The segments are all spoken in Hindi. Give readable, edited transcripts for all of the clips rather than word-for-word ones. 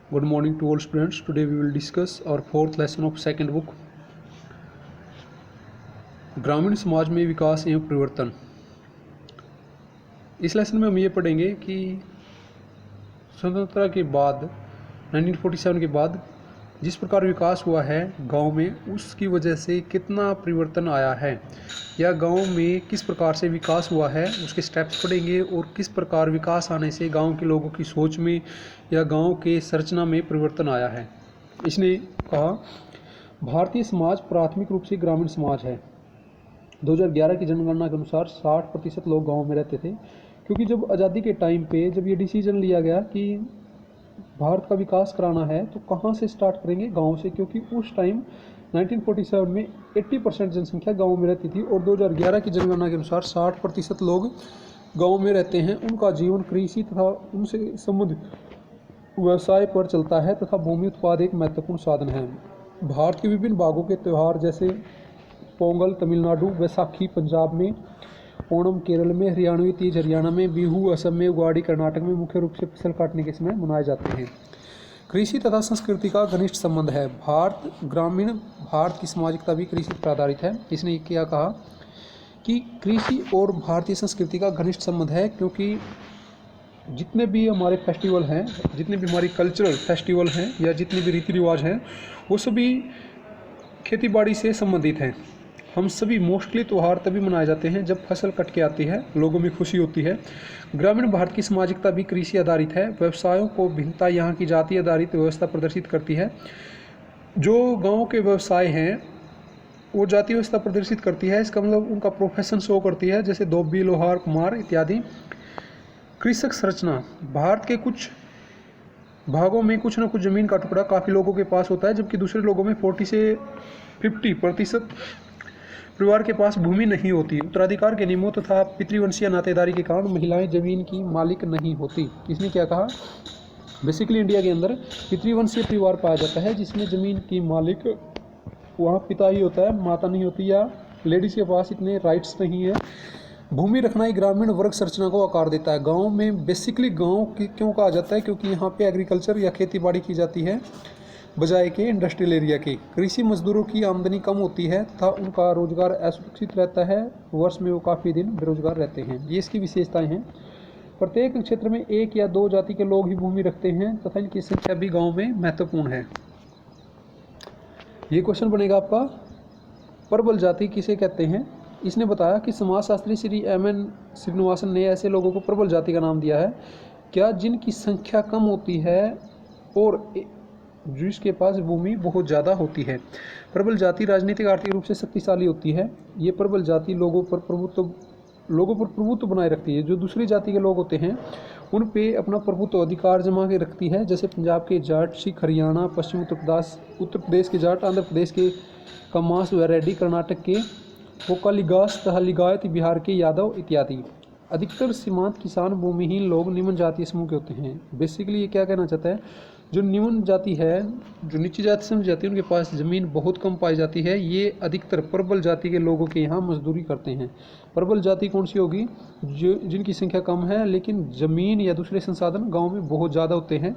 Good morning to all students. Today we will discuss our fourth lesson of second book. ग्रामीण समाज में विकास एवं परिवर्तन। इस लेसन में हम ये पढ़ेंगे कि स्वतंत्रता के बाद 1947 के बाद जिस प्रकार विकास हुआ है गांव में, उसकी वजह से कितना परिवर्तन आया है, या गांव में किस प्रकार से विकास हुआ है उसके स्टेप्स पढ़ेंगे, और किस प्रकार विकास आने से गांव के लोगों की सोच में या गांव के संरचना में परिवर्तन आया है। इसने कहा, भारतीय समाज प्राथमिक रूप से ग्रामीण समाज है। 2011 की जनगणना के अनुसार 60% लोग गाँव में रहते थे, क्योंकि जब आज़ादी के टाइम पे जब ये डिसीजन लिया गया कि भारत का विकास कराना है तो कहाँ से स्टार्ट करेंगे, गांव से, क्योंकि उस टाइम 1947 में 80% जनसंख्या गांव में रहती थी और 2011 की जनगणना के अनुसार 60% लोग गांव में रहते हैं। उनका जीवन कृषि तथा उनसे संबंधित व्यवसाय पर चलता है तथा भूमि उत्पाद एक महत्वपूर्ण साधन है। भारत के विभिन्न भागों के त्यौहार जैसे पोंगल तमिलनाडु, वैसाखी पंजाब में, ओणम केरल में, हरियाणवी तीज हरियाणा में, बिहू असम में, उगाड़ी कर्नाटक में मुख्य रूप से फसल काटने के समय मनाए जाते हैं। कृषि तथा संस्कृति का घनिष्ठ संबंध है। ग्रामीण भारत की सामाजिकता भी कृषि पर आधारित है। इसने क्या कहा कि कृषि और भारतीय संस्कृति का घनिष्ठ संबंध है, क्योंकि जितने भी हमारे फेस्टिवल हैं, जितने भी हमारी कल्चरल फेस्टिवल हैं या जितने भी रीति रिवाज हैं, वो सभी खेती बाड़ी से संबंधित हैं। हम सभी मोस्टली त्यौहार तभी मनाए जाते हैं जब फसल कट के आती है, लोगों में खुशी होती है। ग्रामीण भारत की सामाजिकता भी कृषि आधारित है। व्यवसायों को भिन्नता यहाँ की जाति आधारित व्यवस्था प्रदर्शित करती है। जो गांव के व्यवसाय हैं वो जाति व्यवस्था प्रदर्शित करती है। इसका मतलब उनका प्रोफेशन शो करती है, जैसे धोबी, लोहार, कुम्हार इत्यादि। कृषक संरचना, भारत के कुछ भागों में कुछ न कुछ ज़मीन का टुकड़ा काफ़ी लोगों के पास होता है, जबकि दूसरे लोगों में 40 से 50% परिवार के पास भूमि नहीं होती। उत्तराधिकार के नियमों तथा पितृवंशीय नातेदारी के कारण महिलाएं जमीन की मालिक नहीं होती। इसने क्या कहा, बेसिकली इंडिया के अंदर पितृवंशीय परिवार पाया जाता है जिसमें जमीन की मालिक वहाँ पिता ही होता है, माता नहीं होती, या लेडीज़ के पास इतने राइट्स नहीं है। भूमि रखना ही ग्रामीण वर्ग संरचना को आकार देता है। गाँव में बेसिकली गाँव की क्यों कहा जाता है, क्योंकि यहाँ पे एग्रीकल्चर या खेती बाड़ी की जाती है बजाय के इंडस्ट्रियल एरिया के। कृषि मजदूरों की आमदनी कम होती है तथा उनका रोजगार असुरक्षित रहता है। वर्ष में वो काफ़ी दिन बेरोजगार रहते हैं। ये इसकी विशेषताएं हैं। प्रत्येक क्षेत्र में एक या दो जाति के लोग ही भूमि रखते हैं तथा इनकी संख्या भी गांव में महत्वपूर्ण है। ये क्वेश्चन बनेगा आपका, प्रबल जाति किसे कहते हैं। इसने बताया कि समाजशास्त्री श्री M.N. श्रीनिवासन ने ऐसे लोगों को प्रबल जाति का नाम दिया है क्या, जिनकी संख्या कम होती है और जिसके पास भूमि बहुत ज़्यादा होती है। प्रबल जाति राजनीतिक आर्थिक रूप से शक्तिशाली होती है। ये प्रबल जाति लोगों पर प्रभुत्व बनाए रखती है। जो दूसरी जाति के लोग होते हैं उन पे अपना प्रभुत्व अधिकार जमा के रखती है, जैसे पंजाब के जाट, सिख, हरियाणा, पश्चिम उत्तर प्रदेश के जाट, आंध्र प्रदेश के कमास व रेड्डी, कर्नाटक के कोकालिगास तथा लिंगायत, बिहार के यादव इत्यादि। अधिकतर सीमांत किसान भूमिहीन लोग निम्न जातीय समूह के होते हैं। बेसिकली ये क्या कहना चाहता है, जो निम्न जाति है, जो नीची जाति समझी जाती है, उनके पास ज़मीन बहुत कम पाई जाती है। ये अधिकतर प्रबल जाति के लोगों के यहाँ मजदूरी करते हैं। प्रबल जाति कौन सी होगी, जो जिनकी संख्या कम है लेकिन ज़मीन या दूसरे संसाधन गांव में बहुत ज़्यादा होते हैं।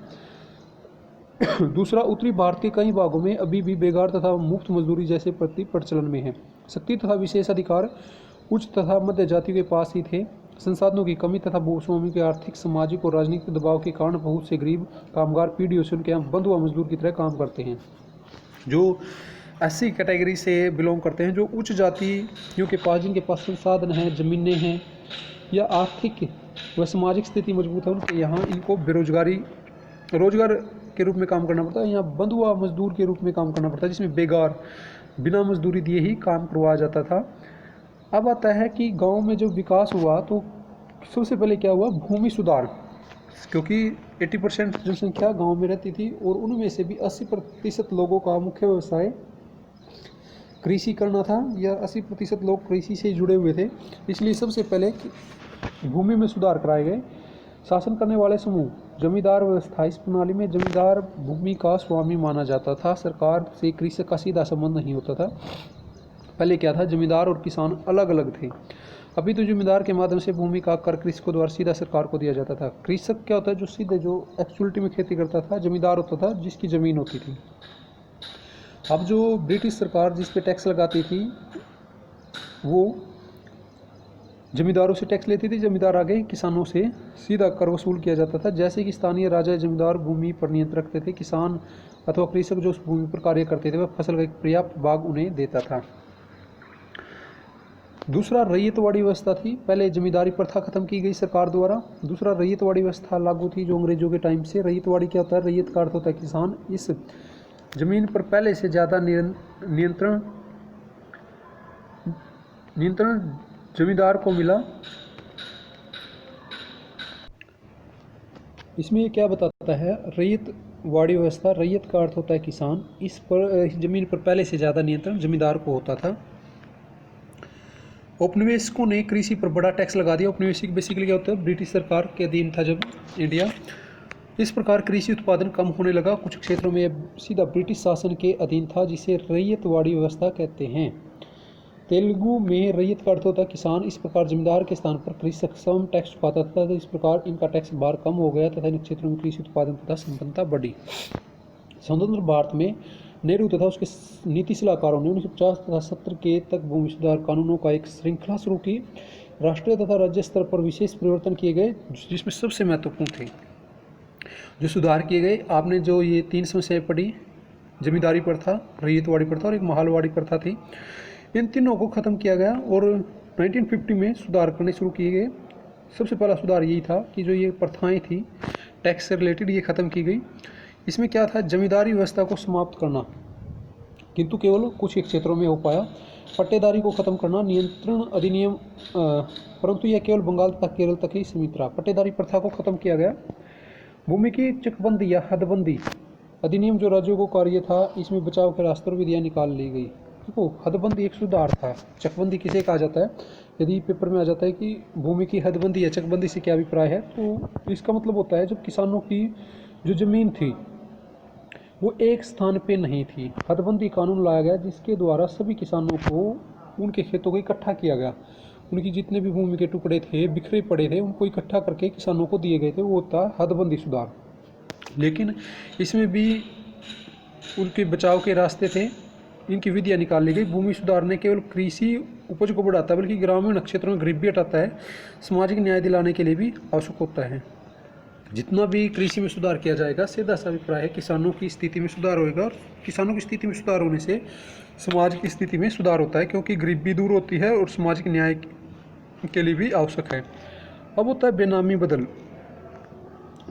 दूसरा, उत्तरी भारत के कई भागों में अभी भी बेगार तथा मुफ्त मजदूरी जैसे प्रचलन में है। शक्ति तथा विशेष अधिकार उच्च तथा मध्य जाति के पास ही थे। संसाधनों की कमी तथा भूस्वामी के आर्थिक, सामाजिक और राजनीतिक दबाव के कारण बहुत से गरीब कामगार पीढ़ियों से उनके यहाँ बंधुआ मजदूर की तरह काम करते हैं। जो ऐसी कैटेगरी से बिलोंग करते हैं, जो उच्च जातियों के पास, जिनके पास संसाधन हैं, ज़मीनें हैं या आर्थिक व सामाजिक स्थिति मजबूत है, उनके यहाँ इनको रोजगार के रूप में काम करना पड़ता है, यहाँ बंधुआ मजदूर के रूप में काम करना पड़ता है, जिसमें बेगार बिना मजदूरी दिए ही काम करवाया जाता था। अब आता है कि गांव में जब विकास हुआ तो सबसे पहले क्या हुआ, भूमि सुधार, क्योंकि 80% जनसंख्या गांव में रहती थी और उनमें से भी 80% लोगों का मुख्य व्यवसाय कृषि करना था, या 80% लोग कृषि से जुड़े हुए थे। इसलिए सबसे पहले भूमि में सुधार कराए गए। शासन करने वाले समूह, जमींदार व्यवस्था, इस प्रणाली में जमींदार भूमि का स्वामी माना जाता था। सरकार से कृषक का सीधा संबंध नहीं होता था। पहले क्या था, जमींदार और किसान अलग अलग थे। अभी तो जमींदार के माध्यम से भूमि का कर कृषकों द्वारा सीधा सरकार को दिया जाता था। कृषक क्या होता है, जो सीधे जो एक्चुअलिटी में खेती करता था। जमींदार होता था जिसकी ज़मीन होती थी। अब जो ब्रिटिश सरकार जिस पे टैक्स लगाती थी वो जमींदारों से टैक्स लेती थी। जमींदार आगे किसानों से सीधा कर वसूल किया जाता था। जैसे कि स्थानीय राजा जमींदार भूमि पर नियंत्रण रखते थे, किसान अथवा कृषक जो उस भूमि पर कार्य करते थे वह फसल का एक पर्याप्त भाग उन्हें देता था। दूसरा रैयतवाड़ी व्यवस्था थी। पहले जमींदारी प्रथा खत्म की गई सरकार द्वारा। दूसरा रैयतवाड़ी व्यवस्था लागू थी जो अंग्रेजों के टाइम से। रैयतवाड़ी क्या होता है, रैयत का अर्थ होता है किसान। इस जमीन पर पहले से ज़्यादा नियंत्रण जमींदार को मिला। इसमें ये क्या बताता है, रैयतवाड़ी व्यवस्था, रैयत का अर्थ होता है किसान। इस जमीन पर पहले से ज़्यादा नियंत्रण जमींदार को होता था। औपनिवेशिकों ने कृषि पर बड़ा टैक्स लगा दिया। औपनिवेशिक बेसिकली क्या होता है, ब्रिटिश सरकार के अधीन था जब इंडिया। इस प्रकार कृषि उत्पादन कम होने लगा। कुछ क्षेत्रों में सीधा ब्रिटिश शासन के अधीन था, जिसे रैयतवाड़ी व्यवस्था कहते हैं। तेलुगु में रैयत का अर्थ होता है किसान। इस प्रकार जमींदार के स्थान पर कृषक सम टैक्स चुकाता था। तो इस प्रकार इनका टैक्स भार कम हो गया तथा इन क्षेत्रों में कृषि उत्पादन तथा संपन्नता बढ़ी। स्वतंत्र भारत में नेहरू तथा उसके नीति सलाहकारों ने 1950 तथा 70 के तक भूमि सुधार कानूनों का एक श्रृंखला शुरू की। राष्ट्रीय तथा राज्य स्तर पर विशेष परिवर्तन किए गए, जिसमें सबसे महत्वपूर्ण थे जो सुधार किए गए। आपने जो ये 3 समस्याएं पढ़ी, जमींदारी प्रथा, रैयतवाड़ी प्रथा और एक महालवाड़ी प्रथा थी, इन तीनों को ख़त्म किया गया और 1950 में सुधार करने शुरू किए गए। सबसे पहला सुधार यही था कि जो ये प्रथाएं थी टैक्स से रिलेटेड, ये ख़त्म की गई। इसमें क्या था, जमींदारी व्यवस्था को समाप्त करना, किंतु केवल कुछ एक क्षेत्रों में हो पाया। पट्टेदारी को खत्म करना, नियंत्रण अधिनियम, परंतु यह केवल बंगाल तथा केरल तक ही सीमित रहा। पट्टेदारी प्रथा को खत्म किया गया। भूमि की चकबंदी या हदबंदी अधिनियम जो राज्यों को कार्य था, इसमें बचाव के रास्ते और विधियाँ निकाल ली गई। देखो, हदबंदी एक सुधार था। चकबंदी किसे कहा जाता है, यदि पेपर में आ जाता है कि भूमि की हदबंदी या चकबंदी से क्या अभिप्राय है, तो इसका मतलब होता है जब किसानों की जो ज़मीन थी वो एक स्थान पे नहीं थी। हदबंदी कानून लाया गया जिसके द्वारा सभी किसानों को उनके खेतों को इकट्ठा किया गया। उनकी जितने भी भूमि के टुकड़े थे, बिखरे पड़े थे, उनको इकट्ठा करके किसानों को दिए गए थे। वो होता हदबंदी सुधार। लेकिन इसमें भी उनके बचाव के रास्ते थे, इनकी विधियाँ निकाल ली गई। भूमि सुधार ने केवल कृषि उपज को बढ़ाता है, बल्कि ग्रामीण क्षेत्रों में गरीबी हटाता है, सामाजिक न्याय दिलाने के लिए भी आवश्यक होता है। जितना भी कृषि में सुधार किया जाएगा, सीधा सा अभिप्राय है किसानों की स्थिति में सुधार होएगा, और किसानों की स्थिति में सुधार होने से समाज की स्थिति में सुधार होता है, क्योंकि गरीबी दूर होती है और सामाजिक न्याय के लिए भी आवश्यक है। अब होता है बेनामी बदल।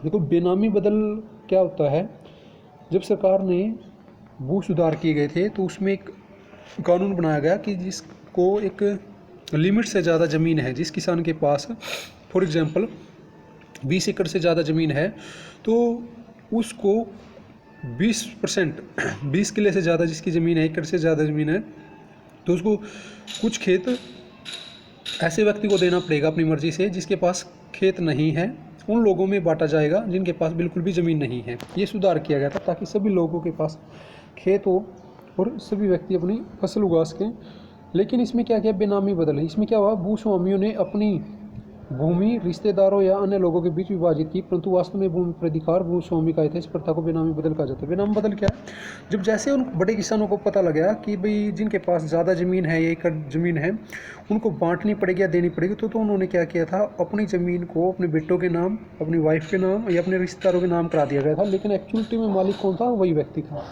देखो, बेनामी बदल क्या होता है, जब सरकार ने भू सुधार किए गए थे तो उसमें एक कानून बनाया गया कि जिसको एक लिमिट से ज़्यादा ज़मीन है, जिस किसान के पास फॉर एग्जांपल 20 एकड़ से ज़्यादा ज़मीन है, तो उसको 20%, 20 किले से ज़्यादा जिसकी ज़मीन है, एकड़ से ज़्यादा ज़मीन है, तो उसको कुछ खेत ऐसे व्यक्ति को देना पड़ेगा अपनी मर्जी से जिसके पास खेत नहीं है। उन लोगों में बांटा जाएगा जिनके पास बिल्कुल भी ज़मीन नहीं है। ये सुधार किया गया था ताकि सभी लोगों के पास खेत हो और सभी व्यक्ति अपनी फसल उगा सकें। लेकिन इसमें क्या किया, बेनामी बदल। इसमें क्या हुआ, भूस्वामियों ने अपनी भूमि रिश्तेदारों या अन्य लोगों के बीच विभाजित की, परंतु वास्तव में भूमि पर अधिकार भूस्वामी का ही था। इस प्रथा को बेनामी बदल कहा जाता है। बेनामी बदल क्या है, जब जैसे उन बड़े किसानों को पता लगा कि भाई जिनके पास ज़्यादा ज़मीन है, 1 एकड़ ज़मीन है, उनको बांटनी पड़ेगी या देनी पड़ेगी, तो उन्होंने क्या किया था, अपनी ज़मीन को अपने बेटों के नाम, अपनी वाइफ के नाम या अपने रिश्तेदारों के नाम करा दिया गया था। लेकिन एक्चुअलिटी में मालिक कौन था, वही व्यक्ति था।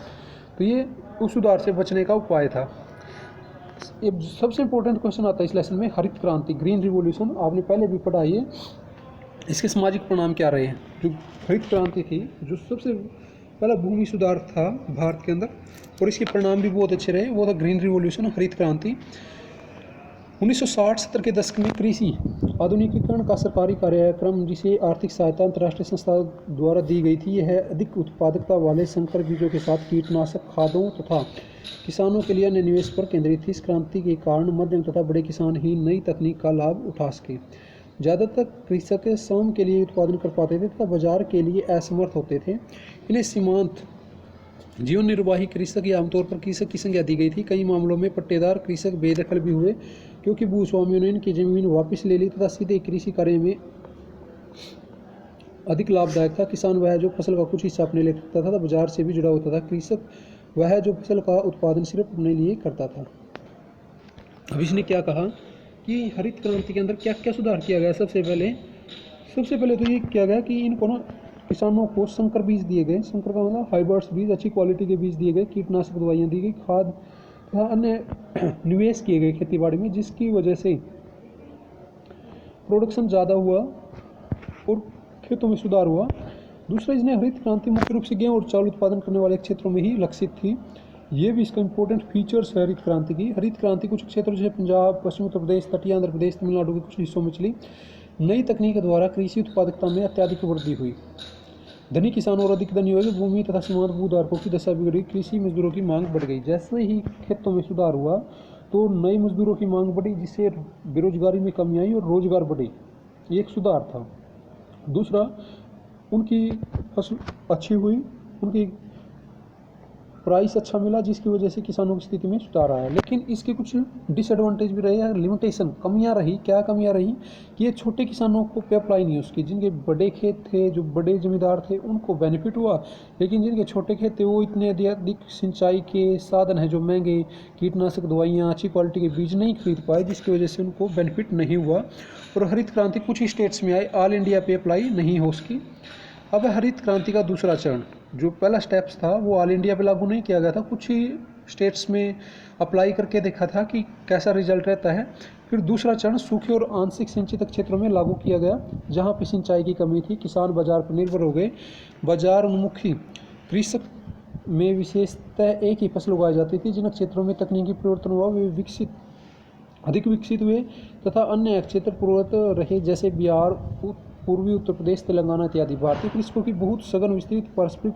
तो ये उस सुधार से बचने का उपाय था। ये सबसे इंपॉर्टेंट क्वेश्चन आता है इस लेसन में, हरित क्रांति, ग्रीन रिवॉल्यूशन, आपने पहले भी पढ़ा है। इसके सामाजिक परिणाम क्या रहे हैं। जो हरित क्रांति थी, जो सबसे पहला भूमि सुधार था भारत के अंदर, और इसके परिणाम भी बहुत अच्छे रहे, वो था ग्रीन रिवॉल्यूशन, हरित क्रांति। 1960-70 के दशक में कृषि आधुनिकीकरण का सरकारी कार्यक्रम, जिसे आर्थिक सहायता अंतर्राष्ट्रीय संस्था द्वारा दी गई थी, यह अधिक उत्पादकता वाले संकर बीजों के साथ कीटनाशक खादों तथा किसानों के लिए अन्य निवेश पर केंद्रित थी। इस क्रांति के कारण मध्यम तथा बड़े किसान ही नई तकनीक का लाभ उठा सके। ज़्यादातर कृषक स्वयं के लिए उत्पादन कर पाते थे तथा बाजार के लिए असमर्थ होते थे। इन्हें सीमांत जीवन निर्वाही कृषक या आमतौर पर कृषक की संज्ञा दी गई थी। कई मामलों में पट्टेदार कृषक बेदखल भी हुए क्योंकि भूस्वामियों ने इनकी जमीन वापस ले ली तथा सीधे कृषि कार्य में अधिक लाभदायक था। किसान वह जो फसल का कुछ हिस्सा अपने लिए रखता था, बाजार से भी जुड़ा होता था। कृषक वह जो फसल का उत्पादन सिर्फ अपने लिए करता था। अब इसने क्या कहा कि हरित क्रांति के अंदर क्या क्या सुधार किया गया। सबसे पहले तो ये किया गया कि इनको ना किसानों को संकर बीज दिए गए। संकर का मतलब हाइब्रिड्स बीज, अच्छी क्वालिटी के बीज दिए गए। कीटनाशक दवाइयाँ दी गई, खाद तथा अन्य निवेश किए गए खेती बाड़ी में, जिसकी वजह से प्रोडक्शन ज़्यादा हुआ और खेतों में सुधार हुआ। दूसरा, इसने हरित क्रांति मुख्य रूप से गेहूं और चावल उत्पादन करने वाले क्षेत्रों में ही लक्षित थी। ये भी इसका इंपॉर्टेंट फीचर्स है हरित क्रांति की। हरित क्रांति कुछ क्षेत्रों जैसे पंजाब, पश्चिमी उत्तर प्रदेश, तटीय आंध्र प्रदेश, तमिलनाडु के कुछ हिस्सों में चली। नई तकनीक द्वारा कृषि उत्पादकता में अत्यधिक वृद्धि हुई। धनी किसानों और अधिक धनी हुए, भूमि तथा सीमांत भूधारकों की दशा बिगड़ी, कृषि मजदूरों की मांग बढ़ गई। जैसे ही खेतों में सुधार हुआ तो नए मजदूरों की मांग बढ़ी, जिससे बेरोजगारी में कमी आई और रोजगार बढ़े। एक सुधार था। दूसरा, उनकी फसल अच्छी हुई, उनकी प्राइस अच्छा मिला, जिसकी वजह से किसानों की स्थिति में सुधार आया। लेकिन इसके कुछ डिसएडवांटेज भी रहे, लिमिटेशन, कमियां रही। क्या कमियां रही कि ये छोटे किसानों को पे अप्लाई नहीं, उसकी जिनके बड़े खेत थे, जो बड़े जमींदार थे, उनको बेनिफिट हुआ। लेकिन जिनके छोटे खेत थे वो इतने अधिक सिंचाई के साधन हैं जो महंगे, कीटनाशक दवाइयाँ, अच्छी क्वालिटी के बीज नहीं खरीद पाए, जिसकी वजह से उनको बेनिफिट नहीं हुआ। और हरित क्रांति कुछ ही स्टेट्स में आई, ऑल इंडिया पे अप्लाई नहीं हो उसकी। अब हरित क्रांति का दूसरा चरण, जो पहला स्टेप्स था वो ऑल इंडिया पे लागू नहीं किया गया था, कुछ ही स्टेट्स में अप्लाई करके देखा था कि कैसा रिजल्ट रहता है। फिर दूसरा चरण सूखे और आंशिक सिंचित क्षेत्रों में लागू किया गया, जहां पे सिंचाई की कमी थी। किसान बाजार पर निर्भर हो गए। बाजार उन्मुखी कृषक में विशेषतः एक ही फसल उगाई जाती थी। जिन क्षेत्रों में तकनीकी परिवर्तन हुआ वे अधिक विकसित हुए तथा अन्य क्षेत्र पूर्ववत रहे, जैसे बिहार, पूर्वी उत्तर प्रदेश, तेलंगाना इत्यादि। भारतीय कृषकों की बहुत सघन विस्तृत पारस्परिक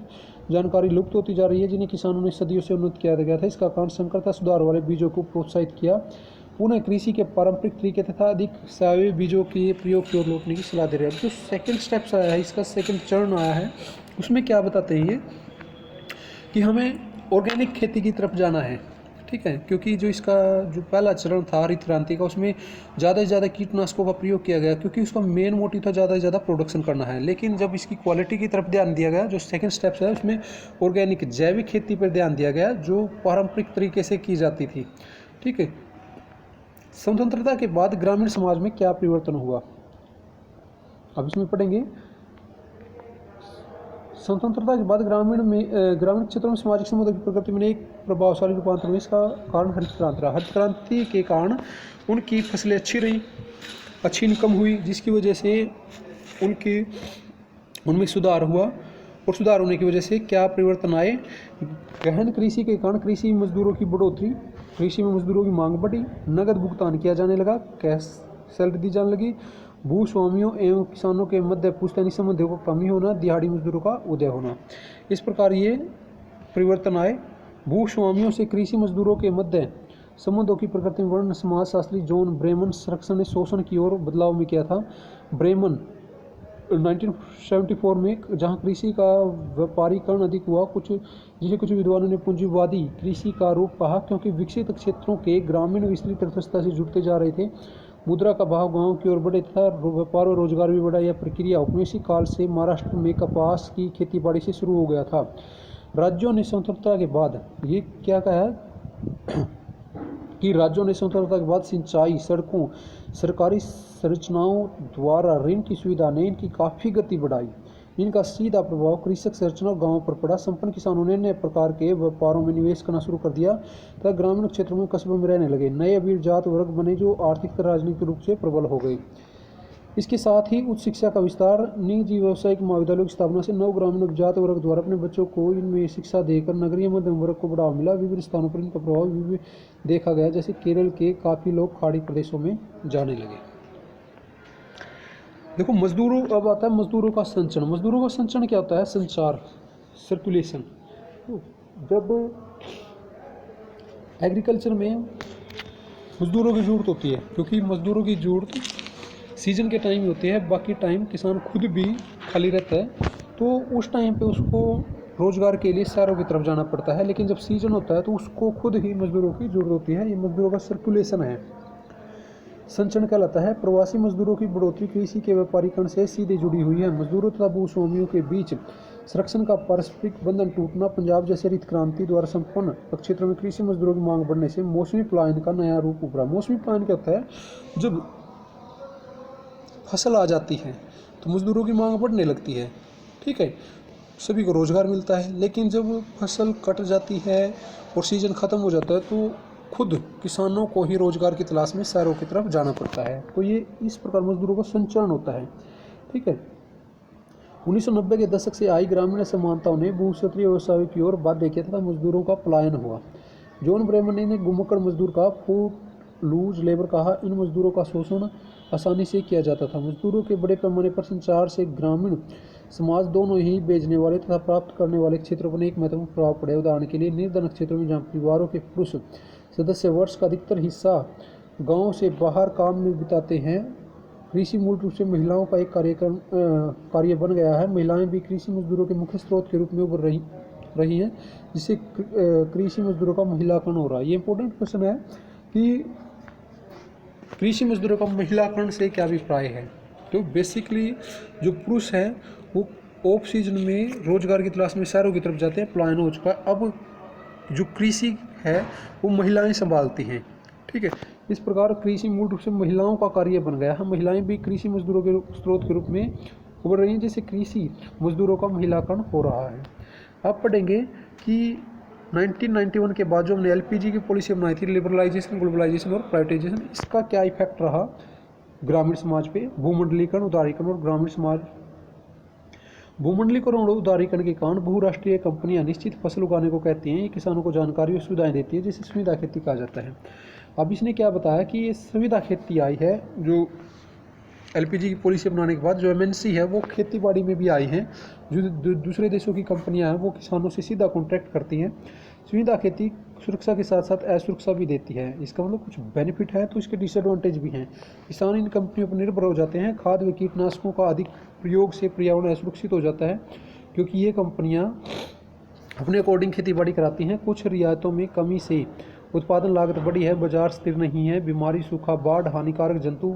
जानकारी लुप्त होती जा रही है, जिन्हें किसानों ने सदियों से उन्नत किया गया था। इसका कारण संकरता सुधार वाले बीजों को प्रोत्साहित किया, पुनः कृषि के पारंपरिक तरीके तथा अधिक सावयवी बीजों के प्रयोग की ओर लौटने की सलाह दे रहे हैं। जो सेकंड स्टेप्स आया है, इसका सेकंड चरण आया है, उसमें क्या बताते हैं ये कि हमें ऑर्गेनिक खेती की तरफ जाना है। ठीक है, क्योंकि जो इसका जो पहला चरण था हरित क्रांति का, उसमें ज़्यादा से ज़्यादा कीटनाशकों का प्रयोग किया गया, क्योंकि उसका मेन मोटिव था ज़्यादा से ज़्यादा प्रोडक्शन करना है। लेकिन जब इसकी क्वालिटी की तरफ ध्यान दिया गया, जो सेकंड स्टेप्स है उसमें ऑर्गेनिक जैविक खेती पर ध्यान दिया गया, जो पारंपरिक तरीके से की जाती थी। ठीक है, स्वतंत्रता के बाद ग्रामीण समाज में क्या परिवर्तन हुआ, अब इसमें पढ़ेंगे। स्वतंत्रता के बाद ग्रामीण क्षेत्रों में सामाजिक समुदाय की प्रगति में एक प्रभावशाली रूपांतर हुआ। इसका कारण हरित क्रांति रहा। हरित क्रांति के कारण उनकी फसलें अच्छी रही, अच्छी इनकम हुई, जिसकी वजह से उनमें सुधार हुआ। और सुधार होने की वजह से क्या परिवर्तन आए, गहन कृषि के कारण कृषि मजदूरों की बढ़ोतरी, कृषि में मजदूरों की मांग बढ़ी, नगद भुगतान किया जाने लगा, कैश सैलरी दी जाने लगी, भूस्वामियों एवं किसानों के मध्य पुश्तैनी संबंधों का कमी होना, दिहाड़ी मजदूरों का उदय होना। इस प्रकार ये परिवर्तन आए। भूस्वामियों से कृषि मजदूरों के मध्य संबंधों की प्रकृति में वर्णन समाजशास्त्री जॉन ब्रेमन संरक्षण ने शोषण की ओर बदलाव में किया था। ब्रेमन 1974 में, जहां कृषि का व्यापारीकरण अधिक हुआ, जिसे कुछ विद्वानों ने पूंजीवादी कृषि का रूप कहा, क्योंकि विकसित क्षेत्रों के ग्रामीण विस्तृत अर्थव्यवस्था से जुड़ते जा रहे थे। मुद्रा का भाव गांव की ओर बढ़े तथा व्यापार और रोजगार भी बढ़ा। यह प्रक्रिया उपनिवेशी काल से महाराष्ट्र में कपास की खेतीबाड़ी से शुरू हो गया था। राज्यों ने स्वतंत्रता के बाद ये क्या कहा है कि राज्यों ने स्वतंत्रता के बाद सिंचाई, सड़कों, सरकारी संरचनाओं द्वारा ऋण की सुविधा ने इनकी काफ़ी गति बढ़ाई। इनका सीधा प्रभाव कृषक संरचना और गांवों पर पड़ा। संपन्न किसानों ने नए प्रकार के व्यापारों में निवेश करना शुरू कर दिया तथा ग्रामीण क्षेत्रों में कस्बों में रहने लगे। नए अमीर जात वर्ग बने जो आर्थिक तथा राजनीतिक रूप से प्रबल हो गए। इसके साथ ही उच्च शिक्षा का विस्तार, निजी व्यावसायिक महाविद्यालयों की स्थापना से नव ग्रामीण जात वर्ग द्वारा अपने बच्चों को इनमें शिक्षा देकर नगरीय मध्यम वर्ग को बढ़ावा मिला। विभिन्न स्थानों पर इनका प्रभाव भी देखा गया, जैसे केरल के काफ़ी लोग खाड़ी प्रदेशों में जाने लगे। देखो मजदूरों, अब आता है मजदूरों का संचरण। मजदूरों का संचरण क्या होता है, संचार, सर्कुलेशन। जब एग्रीकल्चर में मजदूरों की ज़रूरत होती है, क्योंकि मजदूरों की ज़रूरत सीजन के टाइम होती है, बाकी टाइम किसान खुद भी खाली रहता है, तो उस टाइम पे उसको रोज़गार के लिए शहरों की तरफ जाना पड़ता है, लेकिन जब सीजन होता है तो उसको खुद ही मजदूरों की ज़रूरत होती है। ये मजदूरों का सर्कुलेशन है, संचरण कहलाता है। प्रवासी मजदूरों की बढ़ोतरी कृषि के व्यापारीकरण से सीधे जुड़ी हुई है। मजदूरों तथा भूस्वामियों के बीच संरक्षण का पारस्परिक बंधन टूटना, पंजाब जैसे हरित क्रांति द्वारा संपन्न क्षेत्रों में कृषि मजदूरों की मांग बढ़ने से मौसमी पलायन का नया रूप उभरा। मौसमी पलायन क्या होता है? जब फसल आ जाती है तो मजदूरों की मांग बढ़ने लगती है, ठीक है, सभी को रोजगार मिलता है। लेकिन जब फसल कट जाती है और सीजन ख़त्म हो जाता है तो खुद किसानों को ही रोजगार की तलाश में शहरों की तरफ जाना पड़ता है। तो ये इस प्रकार मजदूरों का संचरण होता है, ठीक है। 1990 के दशक से आई ग्रामीण असमानताओं ने भूक्षत्रीय व्यवसायों की ओर बाध्य किया तथा मजदूरों का पलायन हुआ। जॉन ब्रेमन ने घुमक्कड़ मजदूर का फूट लूज लेबर कहा। इन मजदूरों का शोषण आसानी से किया जाता था। मजदूरों के बड़े पैमाने पर संचार से ग्रामीण समाज दोनों ही भेजने वाले तथा प्राप्त करने वाले क्षेत्रों पर एक महत्वपूर्ण प्रभाव पड़े। उदाहरण के लिए निर्धन क्षेत्रों में जहाँ परिवारों के पुरुष सदस्य वर्ष का अधिकतर हिस्सा गांव से बाहर काम में बिताते हैं, कृषि मूल रूप से महिलाओं का एक कार्य बन गया है। महिलाएं भी कृषि मजदूरों के मुख्य स्रोत के रूप में उभर रही हैं, जिससे कृषि मजदूरों का महिलाकरण हो रहा है। ये इंपॉर्टेंट क्वेश्चन है कि कृषि मजदूरों का महिलाकरण से क्या अभिप्राय है। तो बेसिकली जो पुरुष हैं वो ऑफ सीजन में रोजगार की तलाश में शहरों की तरफ जाते हैं, पलायन हो चुका है। अब जो कृषि है वो महिलाएं संभालती हैं, ठीक है। इस प्रकार कृषि मूल रूप से महिलाओं का कार्य बन गया है। महिलाएं भी कृषि मजदूरों के स्रोत के रूप में उभर रही हैं, जिससे कृषि मजदूरों का महिलाकरण हो रहा है। अब पढ़ेंगे कि 1991 के बाद जो हमने एलपीजी की पॉलिसी बनाई थी, लिबरलाइजेशन, ग्लोबलाइजेशन और प्राइवेटाइजेशन, इसका क्या इफेक्ट रहा ग्रामीण समाज पे। भूमंडलीकरण, उदारीकरण और ग्रामीण समाज। भूमंडलीकरण और उदारीकरण के कारण बहुराष्ट्रीय कंपनियां निश्चित फसल उगाने को कहती हैं। ये किसानों को जानकारी और सुविधाएं देती है, जिसे सुविधा खेती कहा जाता है। अब इसने क्या बताया कि ये सुविधा खेती आई है, जो एलपीजी की पॉलिसी अपनाने के बाद जो एमएनसी है वो खेती बाड़ी में भी आई हैं। जो दूसरे देशों की कंपनियां हैं वो किसानों से सीधा कॉन्ट्रैक्ट करती हैं। सुविधा खेती सुरक्षा के साथ साथ असुरक्षा भी देती है। इसका मतलब कुछ बेनिफिट है तो इसके डिसएडवांटेज भी हैं। किसान इन कंपनियों पर निर्भर हो जाते हैं। खाद व कीटनाशकों का अधिक प्रयोग से पर्यावरण असुरक्षित हो जाता है, क्योंकि ये कंपनियां अपने अकॉर्डिंग खेती बाड़ी कराती हैं। कुछ रियायतों में कमी से उत्पादन लागत बढ़ी है, बाजार स्थिर नहीं है, बीमारी, सूखा, बाढ़, हानिकारक जंतु,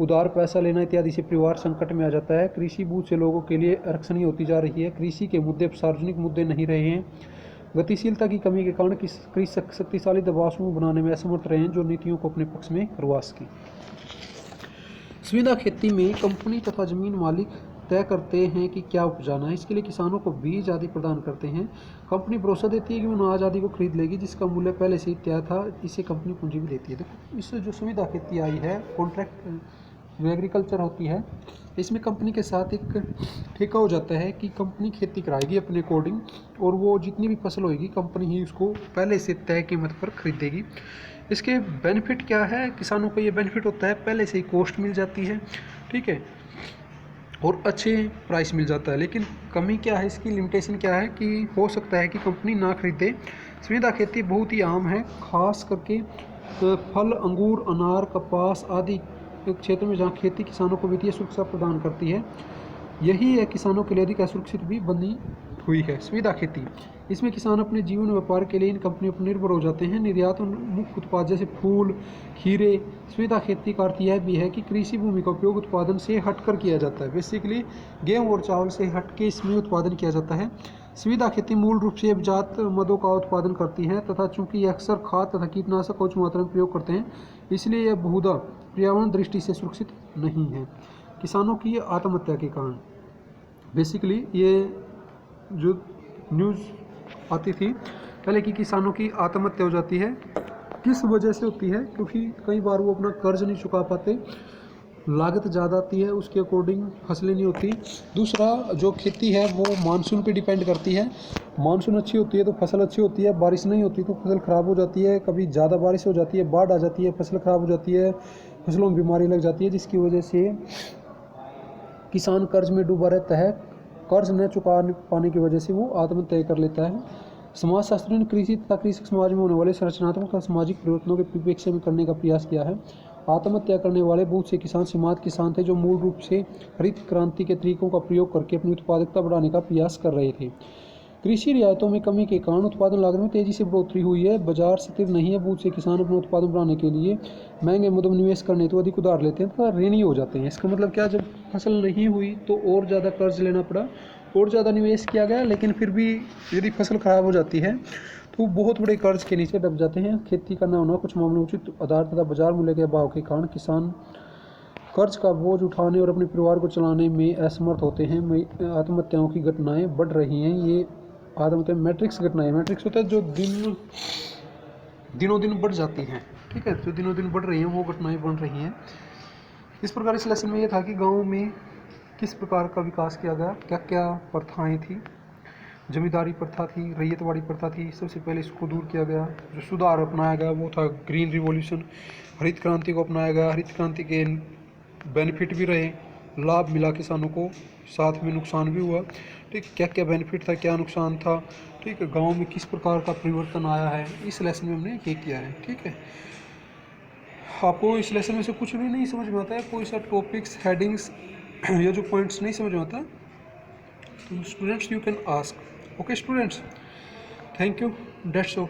उधार पैसा लेना इत्यादि से परिवार संकट में आ जाता है। कृषि बहुत से लोगों के लिए आरक्षणीय होती जा रही है। कृषि के मुद्दे सार्वजनिक मुद्दे नहीं रहे हैं। गतिशीलता की कमी के कारण कृषक शक्तिशाली दबाव समूह बनाने में असमर्थ रहे हैं, जो नीतियों को अपने पक्ष में करवा सके। सुविधा खेती में कंपनी तथा जमीन मालिक तय करते हैं कि क्या उपजाना है। इसके लिए किसानों को बीज आदि प्रदान करते हैं। कंपनी भरोसा देती है कि वो अनाज आदि को खरीद लेगी, जिसका मूल्य पहले से ही तय था। इसे कंपनी पूंजी भी देती है। देखो, इससे जो सुविधा खेती आई है, कॉन्ट्रैक्ट जो एग्रीकल्चर होती है, इसमें कंपनी के साथ एक ठेका हो जाता है कि कंपनी खेती कराएगी अपने अकॉर्डिंग, और वो जितनी भी फसल होगी कंपनी ही उसको पहले से तय कीमत पर खरीदेगी। इसके बेनिफिट क्या है? किसानों को ये बेनिफिट होता है, पहले से ही कॉस्ट मिल जाती है, ठीक है, और अच्छे प्राइस मिल जाता है। लेकिन कमी क्या है, इसकी लिमिटेशन क्या है कि हो सकता है कि कंपनी ना खरीदे। सुविधा खेती बहुत ही आम है, खास करके फल, अंगूर, अनार, कपास आदि क्षेत्र में जहाँ खेती किसानों को वित्तीय सुरक्षा प्रदान करती है। यही है किसानों के लिए अधिक असुरक्षित भी बनी हुई है सुविधा खेती। इसमें किसान अपने जीवन व्यापार के लिए इन कंपनियों पर निर्भर हो जाते हैं। निर्यात और मुख्य उत्पाद जैसे फूल, खीरे। सुविधा खेती का अर्थ यह भी है कि कृषि भूमि का उपयोग उत्पादन से हटकर किया जाता है। बेसिकली गेहूँ और चावल से हटके इसमें उत्पादन किया जाता है। सुविधा खेती मूल रूप से अभिजात मदों का उत्पादन करती है तथा चूंकि यह अक्सर खाद तथा कीटनाशक उच्च मात्रा में प्रयोग करते हैं, इसलिए यह बहुधा पर्यावरण दृष्टि से सुरक्षित नहीं है। किसानों की आत्महत्या के कारण, बेसिकली ये जो न्यूज़ आती थी पहले कि किसानों की आत्महत्या हो जाती है, किस वजह से होती है? क्योंकि कई बार वो अपना कर्ज नहीं चुका पाते, लागत ज़्यादा आती है, उसके अकॉर्डिंग फसलें नहीं होती। दूसरा, जो खेती है वो मानसून पे डिपेंड करती है। मानसून अच्छी होती है तो फसल अच्छी होती है, बारिश नहीं होती तो फसल ख़राब हो जाती है। कभी ज़्यादा बारिश हो जाती है, बाढ़ आ जाती है, फसल ख़राब हो जाती है, फसलों में बीमारी लग जाती है, जिसकी वजह से किसान कर्ज में डूबा रहता है। कर्ज न चुका पाने की वजह से वो आत्महत्या कर लेता है। समाजशास्त्रियों ने कृषि तथा कृषक समाज में होने वाले संरचनात्मक और सामाजिक परिवर्तनों के परिप्रेक्ष्य में करने का प्रयास किया है। आत्महत्या करने वाले बहुत से किसान सीमांत किसान थे, जो मूल रूप से हरित क्रांति के तरीकों का प्रयोग करके अपनी उत्पादकता बढ़ाने का प्रयास कर रहे थे। कृषि रियायतों में कमी के कारण उत्पादन लागत में तेजी से बढ़ोतरी हुई है। बाजार स्थिर नहीं है, बहुत से किसान अपना उत्पादन बढ़ाने के लिए महंगे मुद्दों में निवेश करने तो अधिक उधार लेते हैं तथा ऋणी हो जाते हैं। इसका मतलब क्या, जब फसल नहीं हुई तो और ज़्यादा कर्ज लेना पड़ा, और ज़्यादा निवेश किया गया, लेकिन फिर भी यदि फसल खराब हो जाती है तो बहुत बड़े कर्ज के नीचे दब जाते हैं। खेती का न होना, कुछ मामलों में उचित आधार तथा बाजार मूल्य के अभाव के कारण किसान कर्ज का बोझ उठाने और अपने परिवार को चलाने में असमर्थ होते हैं। आत्महत्याओं की घटनाएं बढ़ रही हैं। ये आत्महत्या मैट्रिक्स घटनाएं, मैट्रिक्स होता है जो दिनों दिन बढ़ जाती हैं, ठीक है, जो दिनों दिन बढ़ रही हैं वो घटनाएं बन रही हैं। इस प्रकार इस लेसन में ये था कि गाँव में किस प्रकार का विकास किया गया, क्या क्या प्रथाएं थी। जमींदारी प्रथा थी, रैयतवाड़ी प्रथा थी, सबसे पहले इसको दूर किया गया। जो सुधार अपनाया गया वो था ग्रीन रिवॉल्यूशन, हरित क्रांति को अपनाया गया। हरित क्रांति के बेनिफिट भी रहे, लाभ मिला किसानों को, साथ में नुकसान भी हुआ। ठीक, क्या क्या बेनिफिट था, क्या नुकसान था, ठीक है, गाँव में किस प्रकार का परिवर्तन आया है, इस लेसन में हमने ये किया है। ठीक है, आपको इस लेसन में से कुछ भी नहीं समझ में आता है, कोई सा टॉपिक्स, हेडिंग्स या जो पॉइंट्स नहीं समझ में आता, तो students you can ask. Okay students, thank you, that's all.